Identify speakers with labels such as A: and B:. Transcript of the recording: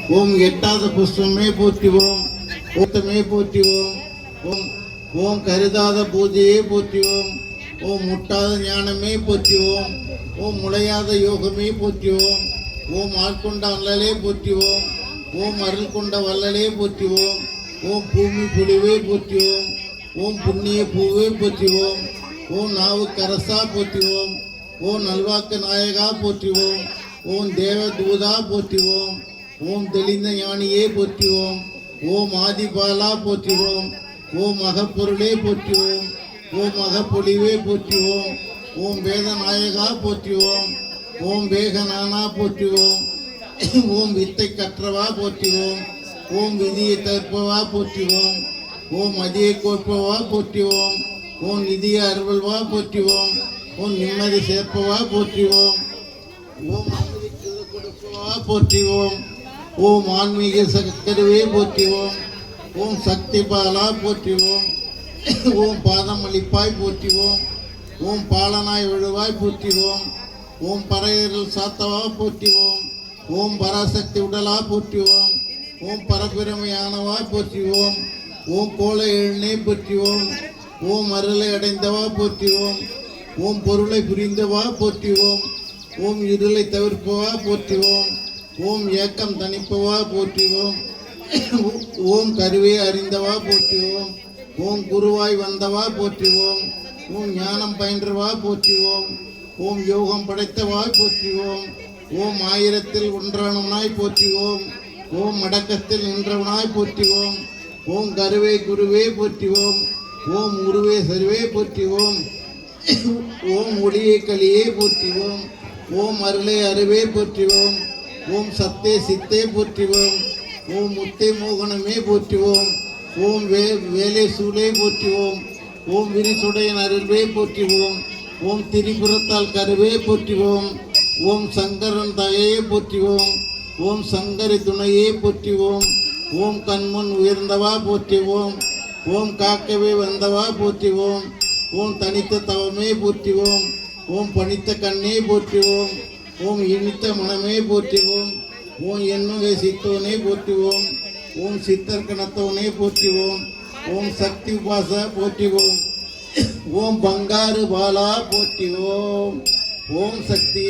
A: ஓம் எட்டாத புஷ்பமே போற்றுவோம். ஓத்தமே போற்றுவோம். ஓம் ஓம் கருதாத பூஜையே போற்றுவோம். ஓம் முட்டாத ஞானமே போற்றுவோம். ஓம் முளையாத யோகமே போற்றுவோம். ஓம் ஆட்கொண்ட அல்லலே போற்றுவோம். ஓம் அருள் கொண்ட வல்லலே போற்றுவோம். ஓம் பூமி புலிவே போற்றுவோம். ஓம் புண்ணிய பூவே போற்றுவோம். ஓம் நாவுக்கரசா போற்றுவோம். ஓம் நல்வாக்கு நாயகா போற்றுவோம். ஓம் தேவதூதா போற்றுவோம். ஓம் தெளிந்த ஞானியே போற்றுவோம். ஓம் ஆதிபாலா போற்றுவோம். ஓம் மகப்பொருளே போற்றுவோம். ஓம் மகப்பொழிவே போற்றுவோம். ஓம் வேதநாயகா போற்றுவோம். ஓம் வேகநானா போற்றுவோம். ஓம் வித்தை கற்றவா போற்றுவோம். ஓம் விதியை தற்பவா போற்றுவோம். ஓம் மதியை கோர்ப்பவா போற்றுவோம். ஓம் நிதியை அருள்வா போற்றுவோம். ஓம் நிம்மதி சேர்ப்பவா போற்றுவோம். ஓம் அமைதிக்கு கொடுப்பவா போற்றுவோம். ஓம் ஆன்மீக சக்கருவே போற்றுவோம். ஓம் சக்தி பாலா போற்றுவோம். ஓம் பாதம் அளிப்பாய் போற்றுவோம். ஓம் பாலனாய் விழுவாய் போற்றுவோம். ஓம் பறையர்கள் சாத்தவா போற்றுவோம். ஓம் பராசக்தி உடலா போற்றுவோம். ஓம் பரபிரமையானவா போற்றுவோம். ஓம் கோல எழுநே போற்றுவோம். ஓம் அருளை அடைந்தவா போற்றுவோம். ஓம் பொருளை புரிந்தவா போற்றுவோம். ஓம் இருளை தவிர்ப்பவா போற்றுவோம். ஓம் ஏக்கம் தணிப்பவா போற்றுவோம். ஓம் கருவே அறிந்தவா போற்றுவோம். ஓம் குருவாய் வந்தவா போற்றுவோம். ஓம் ஞானம் பயின்றவா போற்றுவோம். ஓம் யோகம் படைத்தவா போற்றுவோம். ஓம் ஆயிரத்தில் ஒன்றானவனாய் போற்றுவோம். ஓம் மடக்கத்தில் நின்றவனாய் போற்றுவோம். ஓம் கருவே குருவே போற்றுவோம். ஓம் உருவே சருவே போற்றுவோம். ஓம் ஒளியை களியே போற்றுவோம். ஓம் அருளை அருவே போற்றுவோம். ஓம் சத்தே சித்தே போற்றுவோம். ஓம் முத்தே மோகனமே போற்றுவோம். ஓம் வேலை சூளே போற்றுவோம். ஓம் விரிசுடையன் அருள்வே போற்றுவோம். ஓம் திரிபுரத்தால் கருவே போற்றுவோம். ஓம் சங்கரன் தகையே போற்றுவோம். ஓம் சங்கரி துணையே போற்றுவோம். ஓம் கண்முன் உயர்ந்தவா போற்றுவோம். ஓம் காக்கவே வந்தவா போற்றுவோம். ஓம் தனித்த தவமே போற்றுவோம். ஓம் பணித்த கண்ணே போற்றுவோம். ஓம் இனித்த மனமே போற்றுவோம். ஓம் எண்ணுகை சித்தோனே போற்றுவோம். ஓம் சித்தர் கணத்தவனே போற்றுவோம். ஓம் சக்தி உபாச போற்றுவோம். ஓம் பங்காரு பாலா போற்றுவோம். ஓம் சக்தி